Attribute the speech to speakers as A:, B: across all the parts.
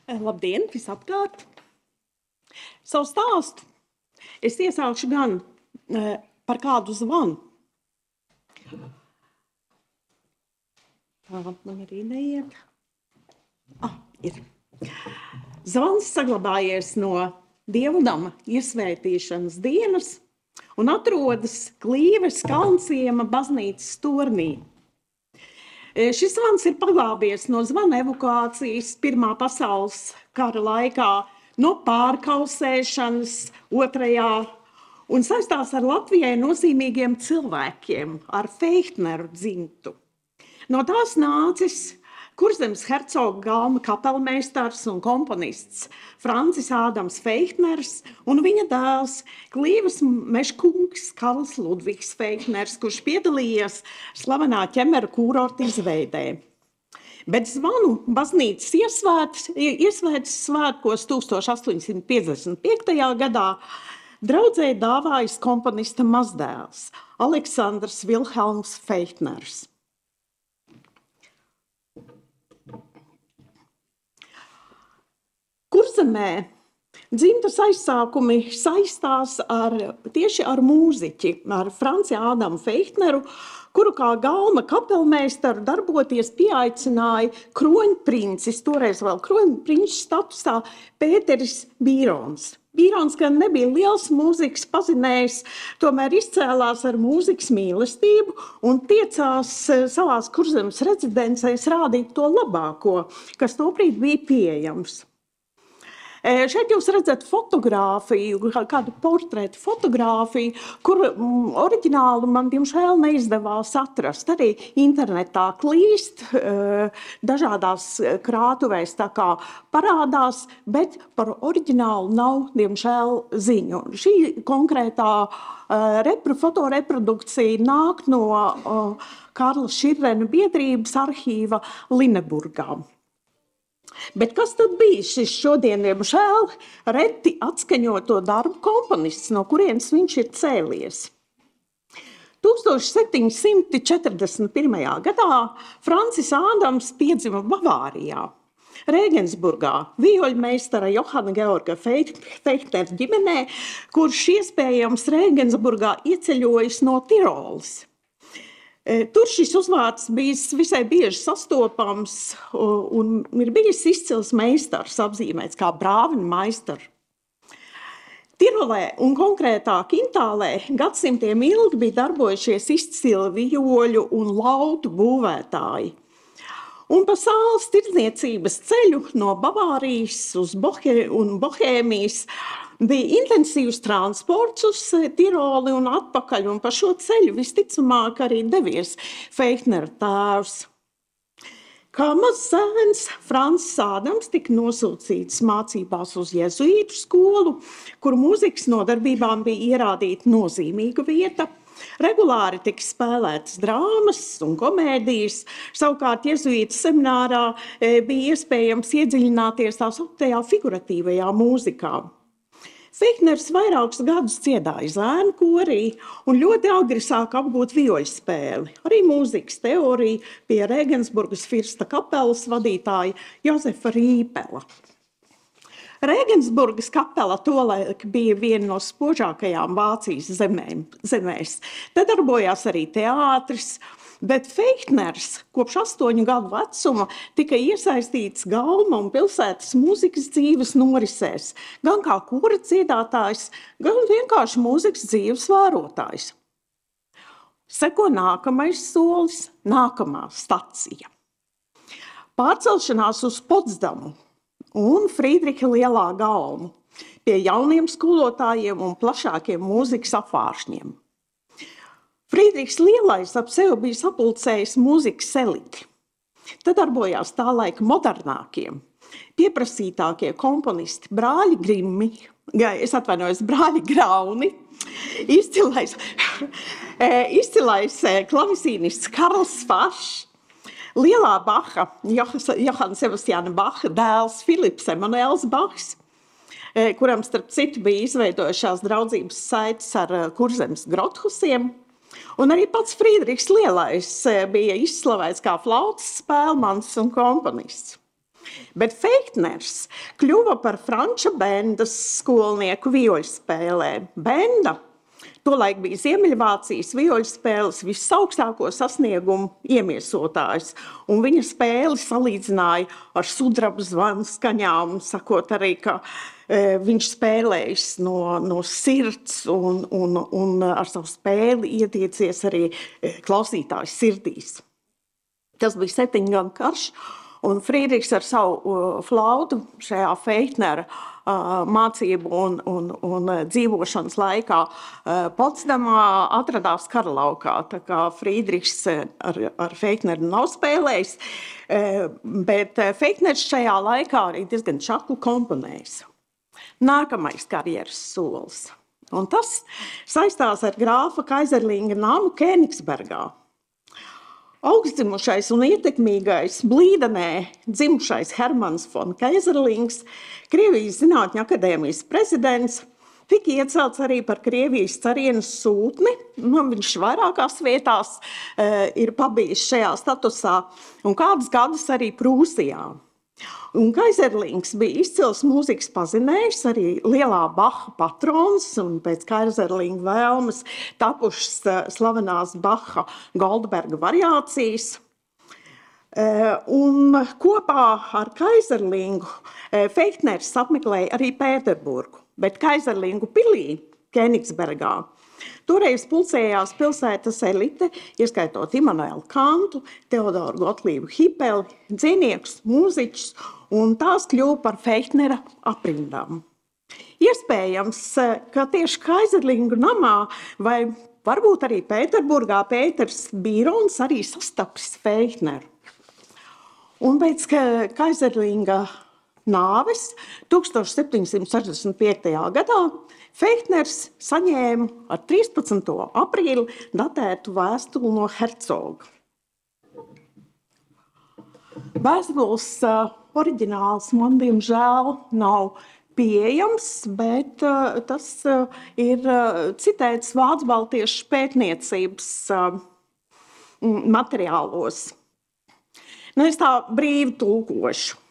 A: Labdien, visapkārt! Savu stāstu es iesākšu gan par kādu zvanu. Man arī neiet. Ir. Zvans saglabājies no Dievnama iesvētīšanas dienas un atrodas Klīves Kalnciema baznīcas tornī. Šis zvans ir paglābies no zvana evakuācijas Pirmā pasaules kara laikā, no pārkausēšanas otrajā un saistās ar Latvijai nozīmīgiem cilvēkiem, ar Feichtneru dzimtu. No tās nācis Kurzemes hercoga galma kapelmeistars un komponists Francis Ādams Feichtners un viņa dēls Klīves mežkungs Karls Ludvigs Feichtners, kurš piedalījies slavenā ķemeru kūrorta izveidē. Bet zvanu baznīcas iesvētas svētkos 1855. gadā draudzei dāvājis komponista mazdēls Aleksandrs Vilhelms Feichtners. Kurzemē dzimtas aizsākumi saistās tieši ar mūziķi, ar Franci Ādamu Feichtneru, kuru kā galma kapelmeistaru darboties pieaicināja kroņprincis, toreiz vēl kroņprinča statusā, Pēteris Bīrons. Bīrons gan nebija liels mūzikas pazinējs, tomēr izcēlās ar mūzikas mīlestību un tiecās savās Kurzemes rezidencēs rādīt to labāko, kas tobrīd bija pieejams. Šeit jūs redzat fotogrāfiju, kādu portretu fotogrāfiju, kur oriģinālu man, diemžēl, neizdevās atrast. Arī internetā klīst, dažādās krātuvēs tā kā parādās, bet par oriģinālu nav, diemžēl, ziņu. Šī konkrētā fotoreprodukcija nāk no Karla Širrena biedrības arhīva Lineburgā. Bet kas tad bija šis šodien, diemžēl, reti atskaņoto darbu komponists, no kurienes viņš ir cēlies? 1741. gadā Francis Ādams piedzima Bavārijā, Rēgensburgā, vioļmeistara Johana Georga Feichtnera ģimenē, kurš iespējams Rēgensburgā ieceļojis no Tiroles. Tur šis uzvārds bijis visai bieži sastopams un ir bijis izcils meistars apzīmēts kā brāviņmeistaru. Tirolē un konkrētāk Intālē gadsimtiem ilgi bija darbojušies izcili vijoļu un lautu būvētāji. Un pa saules tirdzniecības ceļu no Bavārijas un Bohēmijas bija intensīvs transports uz Tiroli un atpakaļ, un pa šo ceļu visticamāk arī devies Feichtnera tēvs. Kā mazs zēns, Francis Ādams tika nosūcīts mācībās uz jezuītu skolu, kur mūzikas nodarbībām bija ierādīta nozīmīga vieta. Regulāri tika spēlētas drāmas un komēdijas, savukārt jezuītu seminārā bija iespējams iedziļināties tā sauktējā figuratīvajā mūzikā. Feichtners vairākus gadus dziedāja zēnu korī un ļoti agri sāka apgūt vioļspēli, arī mūzikas teoriju pie Rēgensburgas Firsta kapelas vadītāja Jozefa Rīpela. Rēgensburgas kapela tolaik bija viena no spožākajām Vācijas zemēs. Te darbojās arī teātris, bet Feichtners kopš 8 gadu vecuma tika iesaistīts galma un pilsētas mūzikas dzīves norisēs, gan kā kora dziedātājs, gan vienkārši mūzikas dzīves vērotājs. Seko nākamais solis, nākamā stacija. Pārcelšanās uz Potsdamu un Frīdriha lielā galmu pie jauniem skolotājiem un plašākiem mūzikas apvāršņiem. Frīdriks Lielais ap sevi bija sapulcējis mūzikas eliti. Te darbojās tā laika modernākie, pieprasītākie komponisti brāļi Grauni, izcilais klavisīnists Karls Fašs, lielā Baha, Johana Sebastiāna Baha dēls Filips Emanuēls Bahs, kuram starp citu bija izveidojušās draudzības saites ar Kurzemes Grothusiem. Un arī pats Frīdriks Lielais bija izslavēts kā flautas spēlmans un komponists. Bet Feichtners kļuva par Franča Bendas skolnieku vioļspēlē. Benda tolaik bija Ziemeļvācijas vioļspēles visaugstāko sasniegumu iemiesotājs, un viņa spēli salīdzināja ar sudraba zvanu skaņām, sakot arī, ka viņš spēlējis no sirds un ar savu spēli ietiecies arī klausītāju sirdīs. Tas bija 7 gadu karš, un Friedrichs ar savu flautu šajā Feichtnera mācību un dzīvošanas laikā Potsdamā atradās karalaukā. Tā kā Friedrichs ar Feichtneru nav spēlējis, bet Feichtners šajā laikā arī diezgan čaklu komponējis. Nākamais karjeras solis. Un tas saistās ar grāfa Kaiserlinga namu Kēnigsbergā. Augstdzimušais un ietekmīgais Blīdenē dzimušais Hermans von Kaiserlings, Krievijas Zinātņu akadēmijas prezidents, tika iecelts arī par Krievijas carienes sūtni. Viņš vairākās vietās ir pabijis šajā statusā un kādus gadus arī Prūsijā. Un Kaiserlings bija izcils mūzikas pazinējs, arī lielā Baha patrons, un pēc Kaiserlinga vēlmes tapušas slavenās Baha Goldberga variācijas. Un kopā ar Kaiserlingu Feichtners apmeklēja arī Pēterburgu, bet Kaiserlingu pilī Kēnigsbergā toreiz pulcējās pilsētas elite, ieskaitot Immanuelu Kantu, Teodoru Gotlību Hipeli, dziniekus, mūziķus, un tās kļuva par Feichtnera aprindām. Iespējams, ka tieši Kaiserlingu namā vai varbūt arī Pēterburgā Pēters Bīrons arī sastapis Feichtneru. Un pēc Kaiserlinga nāves 1765. gadā Feichtners saņēma ar 13. aprīli datētu vēstuli no hercoga. Vēstules oriģināls man, diemžēl, nav pieejams, bet tas ir citēts Vācu baltiešu pētniecības materiālos. Es tā brīvi tulkošu.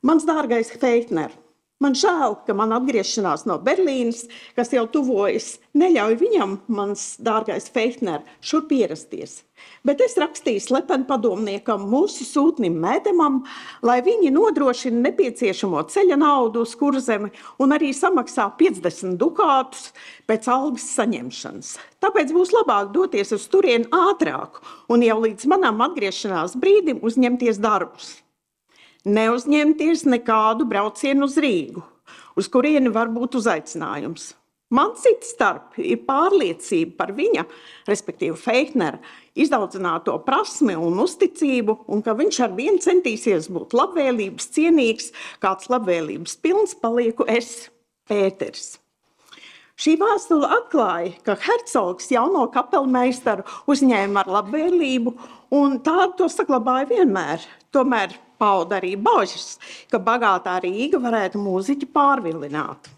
A: Mans dārgais Feichtner, man žēl, ka man atgriešanās no Berlīnes, kas jau tuvojas, neļauj viņam, mans dārgais Feichtner, šurp ierasties. Bet es rakstīju slepeni padomniekam mūsu sūtnim Mēdemam, lai viņi nodrošina nepieciešamo ceļa naudu uz Kurzemi un arī samaksā 50 dukātus pēc algas saņemšanas. Tāpēc būs labāk doties uz turieni ātrāk un jau līdz manam atgriešanās brīdim uzņemties darbus. Neuzņemties nekādu braucienu uz Rīgu, uz kurieni var būt uzaicinājums. Man cits starp ir pārliecība par viņa, respektīvi Feichtnera, izdaudzināto prasmi un uzticību, un ka viņš ar vienu centīsies būt labvēlības cienīgs, kāds labvēlības pilns palieku es, Pēters. Šī vēstule atklāja, ka hercogs jauno kapelmeistaru uzņēma ar labvēlību, un tādu to saglabāja vienmēr. Tomēr pauda arī bažas, ka bagātā Rīga varētu mūziķi pārvilināt.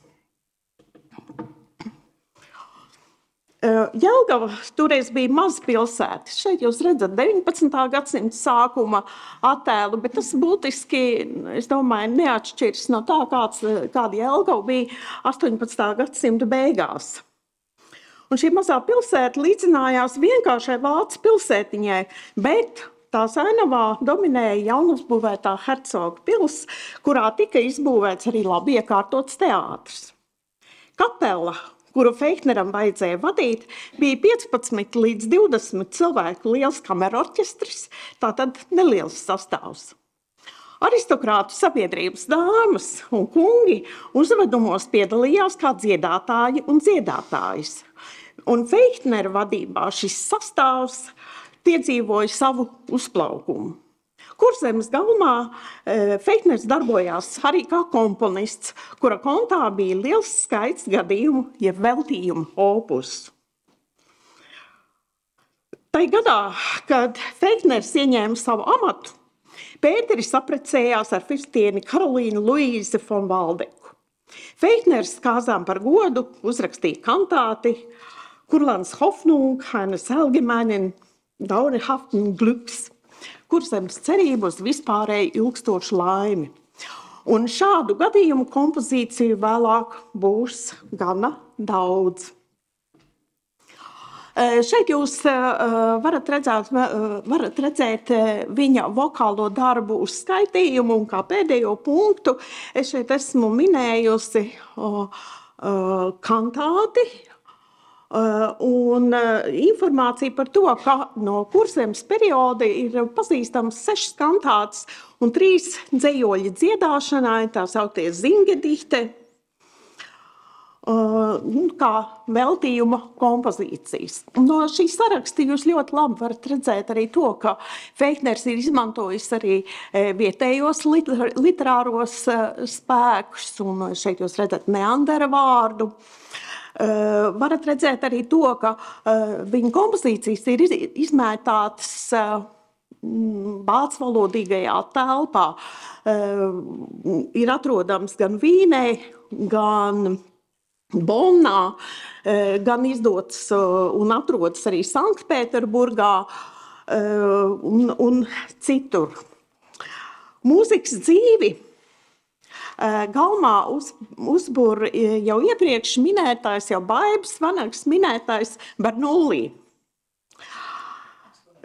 A: Jelgava toreiz bija maza pilsēta. Šeit jūs redzat 19. gadsimta sākuma attēlu, bet tas būtiski, es domāju, neatšķirs no tā, kāda Jelgava bija 18. gadsimta beigās. Un šī mazā pilsēta līdzinājās vienkāršai vācu pilsētiņai, bet tās ainavā dominēja jaunuzbūvētā hercoga pils, kurā tika izbūvēts arī labi iekārtots teātris. Kapela, kuru Feichtneram vajadzēja vadīt, bija 15 līdz 20 cilvēku liels kamerorķestris, tātad neliels sastāvs. Aristokrātu sabiedrības dāmas un kungi uzvedumos piedalījās kā dziedātāji un dziedātājas. Un Feichtnera vadībā šis sastāvs piedzīvoja savu uzplaukumu. Kurzemes galmā Feichtners darbojās arī kā komponists, kura kontā bija liels skaits gadījumu, jeb veltījumu opusu. Tai gadā, kad Feichtners ieņēma savu amatu, Pēteris apprecējās ar firstieni Karolīnu Luīzi von Waldeku. Feichtners kāzām par godu uzrakstīja kantāti Kurlands Hoffnung, eines allgemeinen dauerhaften Glücks, Kurzemes cerību uz vispārēju ilgstošu laimi. Un šādu gadījumu kompozīciju vēlāk būs gana daudz. Šeit jūs varat redzēt viņa vokālo darbu uzskaitījumu, un kā pēdējo punktu es šeit esmu minējusi kantāti un informāciju par to, ka no Kurzemes perioda ir pazīstams 6 kantātes un 3 dzejoļi dziedāšanai, tā sauktie zingedihte, kā veltījuma kompozīcijas. No šī saraksta jūs ļoti labi varat redzēt arī to, ka Feichtners ir izmantojis arī vietējos literāros spēkus, un šeit jūs redzat Neandera vārdu. Varat redzēt arī to, ka viņa kompozīcijas ir izmētātas vācvalodīgajā telpā. Ir atrodams gan Vīnē, gan Bonnā, gan izdots un atrodas arī Sanktpēterburgā un citur. Mūzikas dzīvi galmā uzbur jau iepriekš minētais, jau Baibas Vanags minētais Bernoulli.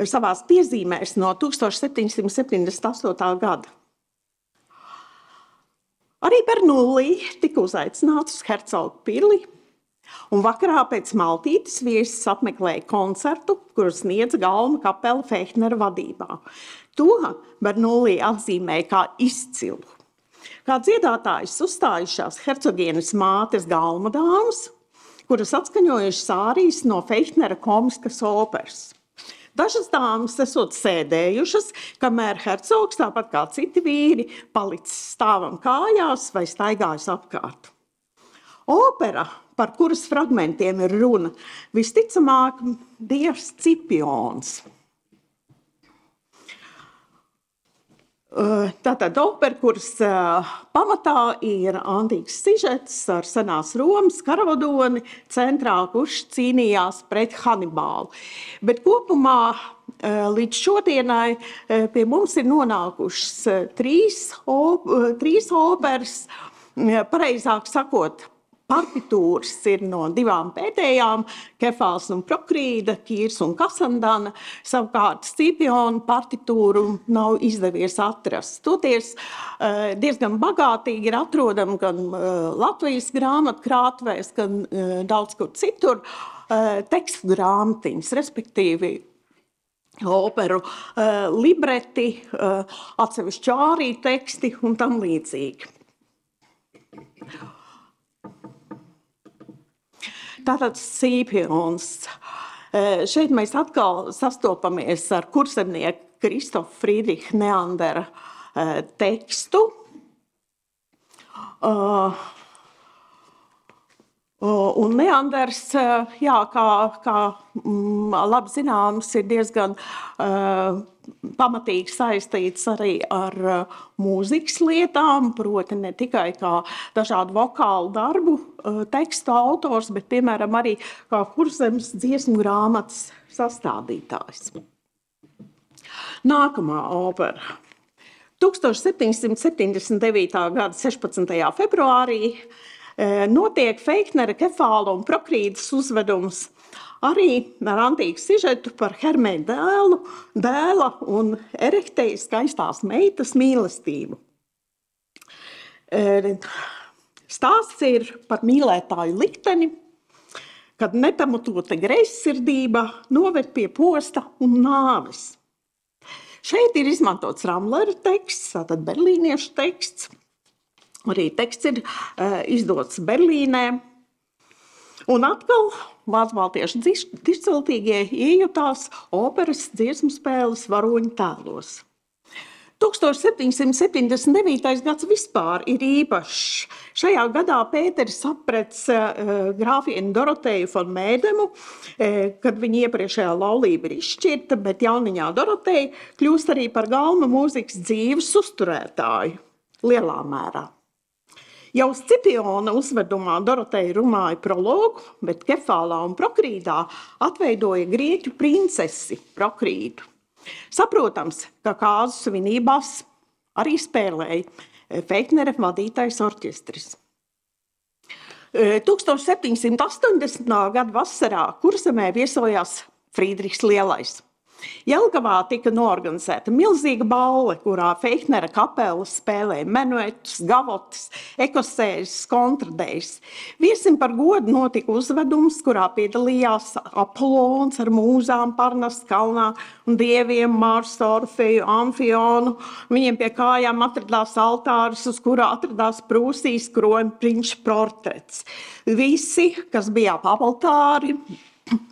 A: Savās piezīmēs no 1778. gada. Arī Bernoulli tika uzaicināts uz Hercogu pili, un vakarā pēc maltītes viesis apmeklēja koncertu, kuru sniedza Galma kapela Feichtnera vadībā. To Bernoulli atzīmēja kā izcilu. Kā dziedātājs uzstājušās hercogienes mātes Galma dāmas, kuras atskaņojušas ārijas no Feichtnera komiskas operas. Dažas dāmas esot sēdējušas, kamēr hercogs, tāpat kā citi vīri, palicis stāvam kājās vai staigājas apkārt. Opera, par kuras fragmentiem ir runa, visticamāk Dievs Cipions. Tātad opera, kuras pamatā ir antīks sižets ar senās Romas karavadoni centrā, kurš cīnījās pret Hanibālu. Bet kopumā līdz šodienai pie mums ir nonākušas 3 operas, pareizāk sakot, partitūras ir no 2 pēdējām, Kefāls un Prokrīda, Kīrs un Kasandana, savukārt Scipiona partitūru nav izdevies atrast. Toties diezgan bagātīgi ir atrodama gan Latvijas grāmatkrātuvēs, gan daudz kur citur tekstu grāmatiņas, respektīvi operu libreti, atsevišķi ārī teksti un tam līdzīgi. Tātad Scipions. Šeit mēs atkal sastopamies ar kurzemnieku Kristofa Friedricha Neandera tekstu. Un Neanders, jā, kā labi zināms, ir diezgan pamatīgi saistīts arī ar mūzikas lietām, proti ne tikai kā dažādu vokālu darbu tekstu autors, bet, piemēram, arī kā Kurzemes dziesmu grāmatas sastādītājs. Nākamā opera. 1779. gada 16. februārī notiek Feichtnera, Kefāla un Prokrīdas uzvedums arī ar antīku sižetu par Hermēna dēla un Erekteja skaistās meitas mīlestību. Stāsts ir par mīlētāju likteni, kad nepamatota greizsirdība noved pie posta un nāves. Šeit ir izmantots Ramlera teksts, tātad berlīniešu teksts. Arī teksts ir izdots Berlīnē. Un atkal vācu-baltiešu dižciltīgie iejutās operas dziesmu spēles varoņu tēlos. 1779. gads vispār ir īpašs. Šajā gadā Pēteris aprec grāfieni Doroteju von Mēdemu, kad viņa iepriekšējā laulība ir izšķirta, bet jauniņā Doroteja kļūst arī par galma mūzikas dzīves uzturētāju lielā mērā. Jau Scipiona uzvedumā Doroteja runāja prologu, bet Kefālā un Prokrīdā atveidoja grieķu princesi Prokrīdu. Saprotams, ka kāzu svinībās arī spēlēja Feignera vadītais orķestris. 1780. gada vasarā Kurzemē viesojās Frīdrichs Lielais. Jelgavā tika noorganizēta milzīga balle, kurā Feignera kapela spēlēja menuetus, gavotus, ekosēžus, kontradējus. Viesim par godu notika uzvedums, kurā piedalījās Apollons ar mūzām Parnas kalnā un dieviem Marsu, Orfeju, Amfionu. Viņiem pie kājām atradās altāris, uz kurā atradās Prūsijas kronprinča portrets. Visi, kas bija ap altāri,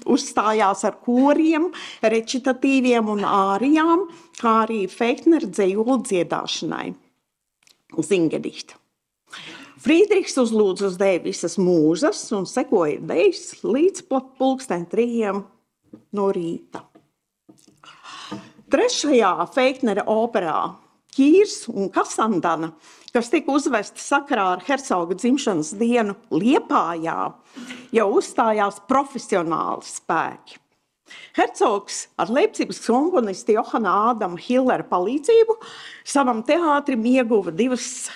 A: uzstājās ar koriem, recitatīviem un ārijām, kā arī Feignera dzejolu dziedāšanai. Zingedīta. Frīdrichs uzlūdza uz dēļ visas mūzas un sekoja dēļas līdz 2:00 no rīta. Trešajā Feignera operā Kīrs un Kasandana, kas tika uzvesta sakarā ar hercoga dzimšanas dienu Liepājā, jau uzstājās profesionāli spēki. Hercogs ar Leipcigas komponisti Johana Ādama Hillera palīdzību savam teātrim ieguva divas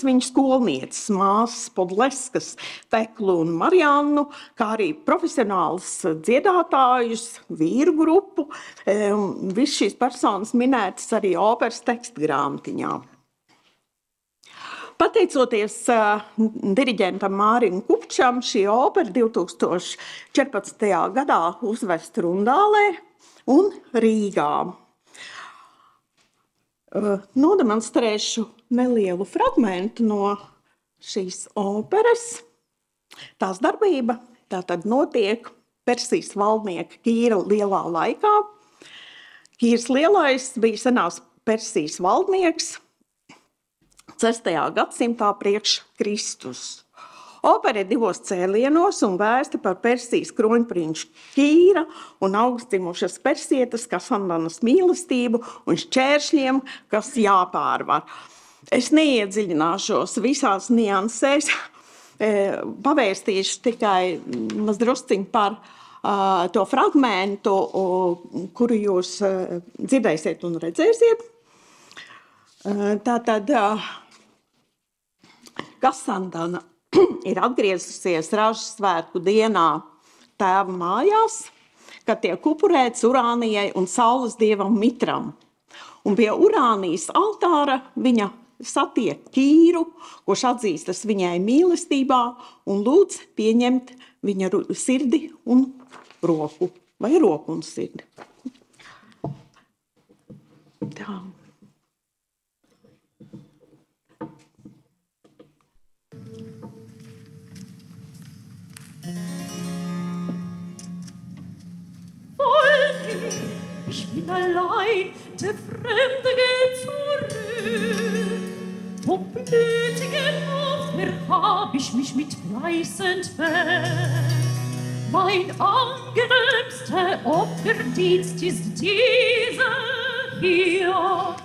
A: viņa skolnieces, māsas Podleskas, Teklu un Mariannu, kā arī profesionālus dziedātājus, vīru grupu. Viss šīs personas minētas arī operas tekstgrāmatiņā. Pateicoties diriģentam Mārim Kupčam, šī opera 2014. gadā uzvesta Rundālē un Rīgā. Nodemonstrēšu nelielu fragmentu no šīs operas. Tās darbība tātad notiek Persijas valdnieka Kīra lielā laikā. Kīrs Lielais bija senās Persijas valdnieks 6. gadsimtā priekš Kristus. Opera ir 2 cēlienos un vēsta par Persijas kroņprinča Kīra un augstdzimušas persietes Kasandanas mīlestību un šķēršļiem, kas jāpārvar. Es neiedziļināšos visās niansēs, pavēstīšu tikai mazdrusciņ par to fragmentu, kuru jūs dzirdēsiet un redzēsiet. Tātad Kasandana ir atgriezusies Ražas svētku dienā tēva mājās, kad tiek upurēts Urānijai un saules dievam Mitram. Un pie Urānijas altāra viņa satiek Kīru, kurš atzīstas viņai mīlestībā un lūdz pieņemt viņa sirdi un roku, vai roku un sirdi. Tā.
B: Ich bin allein, der Fremde geht zurück. Vom blütigen Opfer hab ich mich mit Preis entfernt. Mein angenehmster Opferdienst ist dieser hier.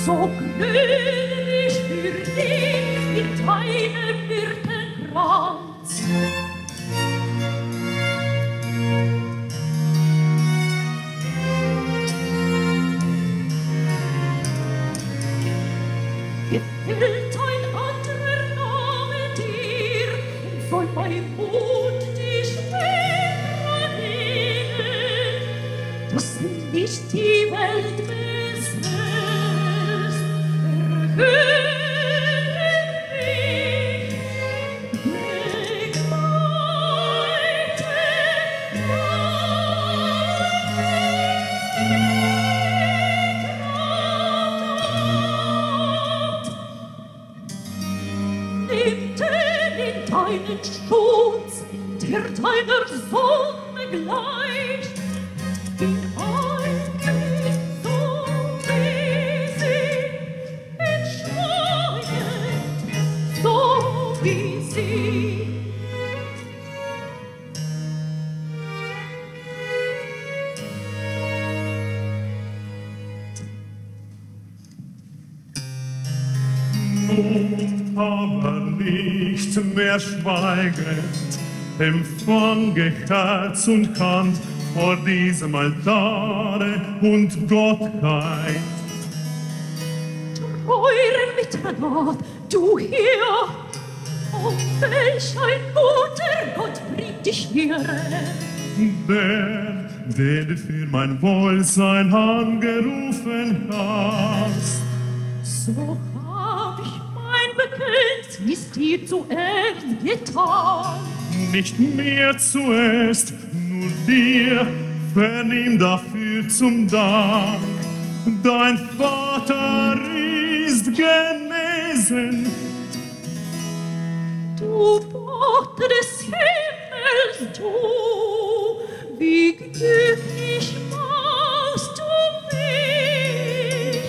B: So glücklich für dich mit deinem Myrtenkranz. Gefällt ein anderer Name dir, soll beim Mund die Schwere nehmen, dass nicht die Welt besetzt. Erhöhe mich, begleite deinen Schutz, der deiner Sonne gleicht, in allem so wie sie, entschweiend, so wie sie.
C: Aber nicht mehr schweigend empfange Herz und Hand vor diesem Altare und Gottheit.
B: Treuren Mitternacht, du hier, oh, welch ein guter Gott bringt dich hierher.
C: Der, den du für mein Wohlsein angerufen hast.
B: So hab ich mein Bekenntnis dir zuerst getan.
C: Nicht mir zuerst, nur dir, vernimm dafür zum Dank. Dein Vater ist genesen.
B: Du Vater des Himmels, du, wie glücklich machst du mich.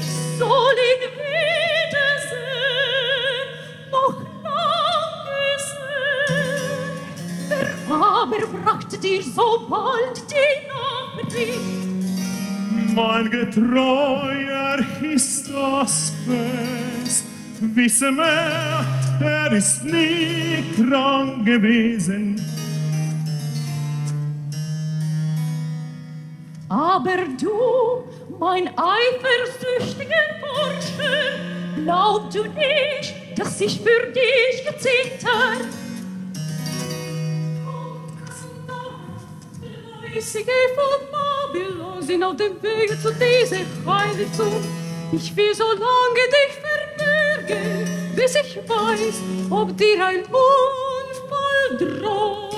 B: Ich soll ihn wiedersehen, noch lange sehen. Wer aber brachte dir so bald die Nachricht?
C: Mein getreuer Histospes, wisse mehr, er ist nie krank gewesen.
B: Aber du, mein eifersüchtiger Bursche, glaubst du nicht, dass ich für dich gezittert? Ich gehe von Babylon, sind auf dem Wege zu dieser Heiligtum. Ich will so lange dich verbergen, bis ich weiß, ob dir ein Unfall droht.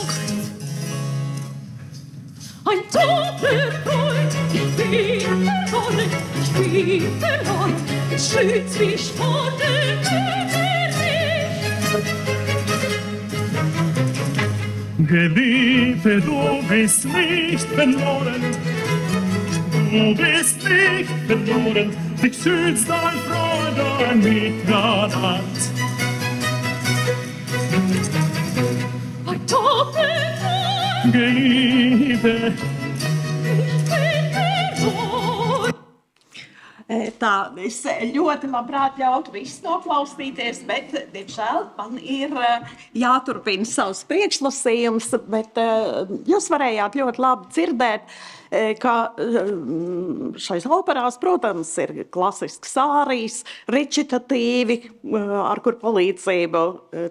B: Ein Doppelkreuz, ich bin verloren, es schützt mich vor dem
C: Geliebte, du bist nicht verloren. Du bist nicht verloren, dich schützt dein Freund, dein Mitgranat.
B: Ein Doppelkreuz,
C: Geliebte,
B: ich bin verloren.
A: Tā es ļoti labprāt ļautu visu noklausīties, bet, diemžēl, man ir jāturpina savs priekšlasījums, bet jūs varējāt ļoti labi dzirdēt, ka šais operās, protams, ir klasisks ārijs, recitatīvi, ar kur palīdzību,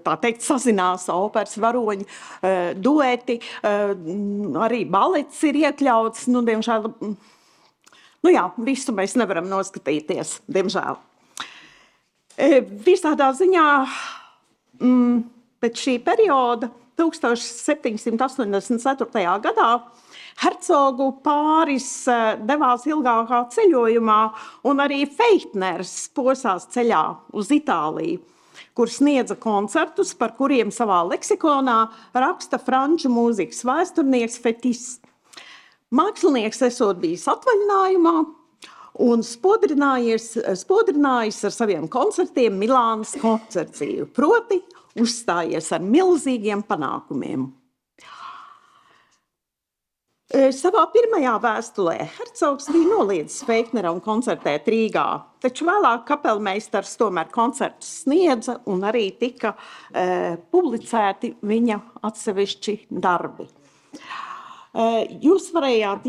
A: tā teikt, sazinās operas varoņi, dueti, arī balets ir iekļauts, nu, diemžēl, nu jā, visu mēs nevaram noskatīties, diemžēl. Visādā ziņā pēc šī perioda 1784. gadā hercogu pāris devās ilgākā ceļojumā, un arī Feitners posās ceļā uz Itāliju, kur sniedza koncertus, par kuriem savā leksikonā raksta franču mūzikas vēsturnieks Fetis. Mākslinieks esot bijis atvaļinājumā un spodrinājis ar saviem koncertiem Milānas koncertciju, proti uzstājies ar milzīgiem panākumiem. Savā pirmajā vēstulē Hercogs bija noliedzis Feikneram koncertēt Rīgā, taču vēlāk kapelmeistars tomēr koncertus sniedza un arī tika publicēti viņa atsevišķi darbi. Jūs varējāt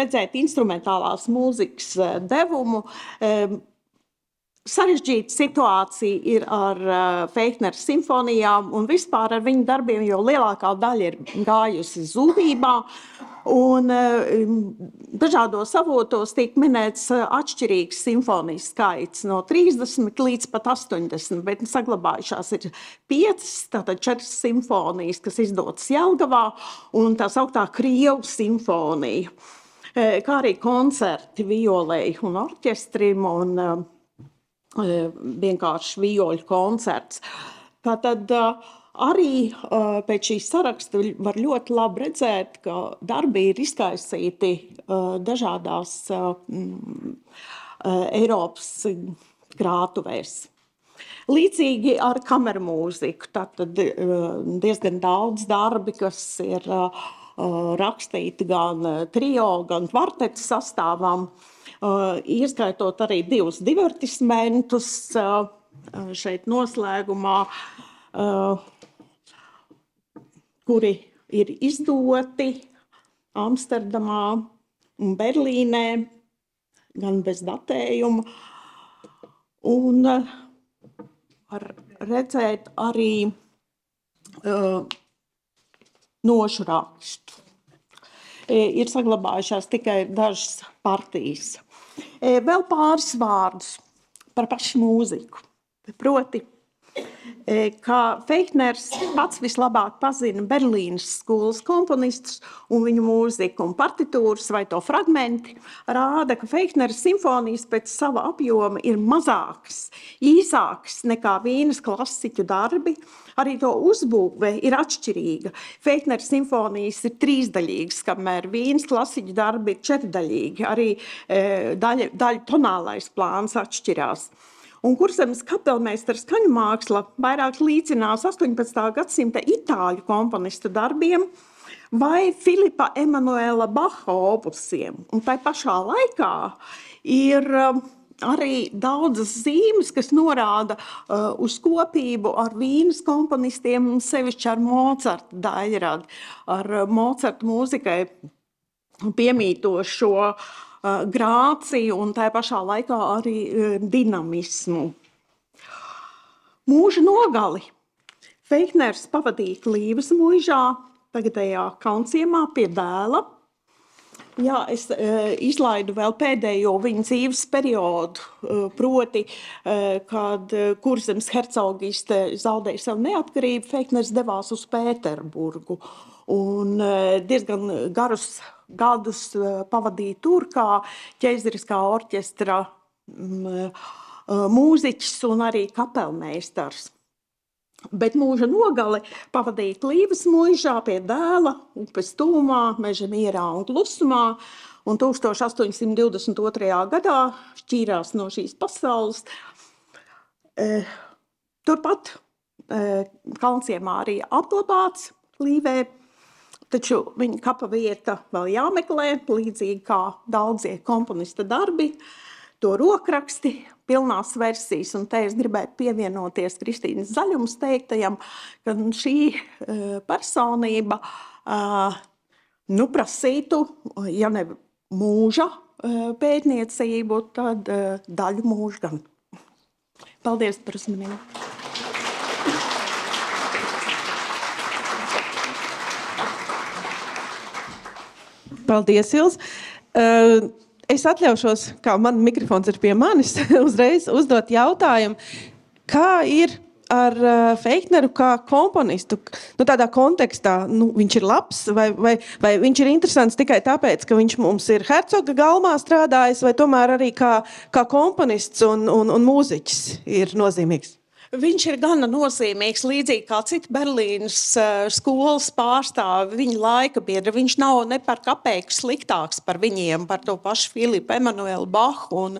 A: redzēt instrumentālās mūzikas devumu. Sarežģīta situācija ir ar Feiknera simfonijām un vispār ar viņu darbiem, jo lielākā daļa ir gājusi zudībā. Un dažādos avotos tiek minēts atšķirīgs simfonijas skaits no 30 līdz pat 80, bet saglabājušās ir 5, tātad 4 simfonijas, kas izdotas Jelgavā, un tā sauktā Krievu simfonija, kā arī koncerti violei un orķestrim un vienkārši vioļu koncerts. Tātad arī pēc šīs saraksta var ļoti labi redzēt, ka darbi ir izkaisīti dažādās Eiropas krātuvēs. Līdzīgi ar kamermūziku, tātad diezgan daudz darbi, kas ir rakstīti gan trio, gan kvartetu sastāvam, ieskaitot arī 2 divertismentus šeit noslēgumā, kuri ir izdoti Amsterdamā un Berlīnē, gan bez datējuma. Un var redzēt arī nošu rakstu. Ir saglabājušās tikai dažas partijas. Vēl pāris vārdus par pašu mūziku. Proti, ka Feikners pats vislabāk pazina Berlīnas skolas komponistus un viņu mūziku, un partitūras vai to fragmenti rāda, ka Feiknera simfonijas pēc sava apjoma ir mazākas, īsākas nekā Vīnes klasiķu darbi. Arī to uzbūve ir atšķirīga. Feiknera simfonijas ir 3-daļīgas, kamēr Vīnes klasiķu darbi ir 4-daļīgi. Arī daļu tonālais plāns atšķirās. Un Kurzemes kapelmeistara skaņu māksla vairāk līdzinās 18. gadsimta itāļu komponistu darbiem vai Filipa Emanuela Baha opusiem. Un tai pašā laikā ir arī daudzas zīmes, kas norāda uz kopību ar Vīnes komponistiem, sevišķi ar Mocarta daļradi, ar Mocarta mūzikai piemītošo grāciju un tā pašā laikā arī dinamismu. Mūža nogali Feikners pavadīja Klīvas mūžā, tagadējā Kaunciemā pie dēla. Jā, es izlaidu vēl pēdējo viņa dzīves periodu, proti, kad Kurzemes hercogiste zaudēja savu neatkarību, Feikners devās uz Pēterburgu un diezgan garus gadus pavadīja tur kā ķeizariskā orķestra mūziķis un arī kapelmeistars. Bet mūža nogali pavadīja Klīvas mūžā pie dēla, upes tūmā, meža mierā un klusumā, un 1822. gadā šķīrās no šīs pasaules. Turpat Kaunciemā arī apglabāts Klīvē, taču viņa kapa vieta vēl jāmeklē, līdzīgi kā daudzie komponista darbi, to rokraksti, pilnās versijas, un te es gribētu pievienoties Kristīnas Zaļumas teiktajam, ka šī personība prasītu, ja ne mūža pētniecību, tad daļu mūža gan. Paldies par uzmanību.
D: Paldies, Ils. Es atļaušos, kā man mikrofons ir pie manis, uzreiz uzdot jautājumu, kā ir ar Feikneru kā komponistu? Tādā kontekstā, viņš ir labs vai viņš ir interesants tikai tāpēc, ka viņš mums ir Hercoga galmā strādājis, vai tomēr arī kā komponists un mūziķis ir nozīmīgs?
A: Viņš ir gana nozīmīgs, līdzīgi kā citi Berlīnas skolas pārstāvi, viņa laika biedri. Viņš nav ne par kapeiku sliktāks par viņiem, par to pašu Filipu Emanuelu Bahu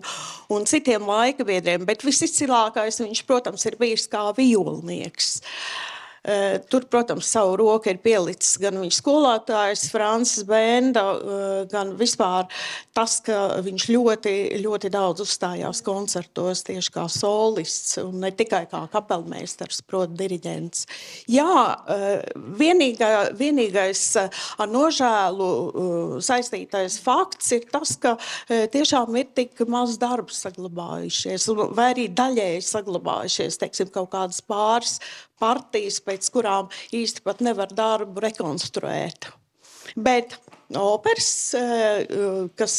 A: un citiem laika biedriem, bet visizcilākais viņš, protams, ir bijis kā violnieks. Tur, protams, savu roku ir pielicis gan viņa skolotājs Francis Benda, gan vispār tas, ka viņš ļoti, ļoti daudz uzstājās koncertos tieši kā solists un ne tikai kā kapelmeistars, proti diriģents. Jā, vienīgais ar nožēlu saistītais fakts ir tas, ka tiešām ir tik maz darbs saglabājušies, vai arī daļēji saglabājušies, teiksim, kaut kādas pāris partijas, pēc kurām īsti pat nevar darbu rekonstruēt. Bet operas, kas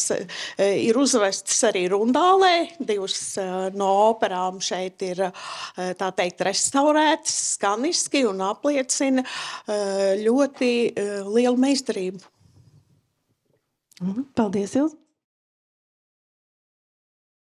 A: ir uzvestas arī Rundālē, 2 no operām šeit ir, tā teikt, restaurētas skaniski un apliecina ļoti lielu meistarību.
D: Paldies, Ilze!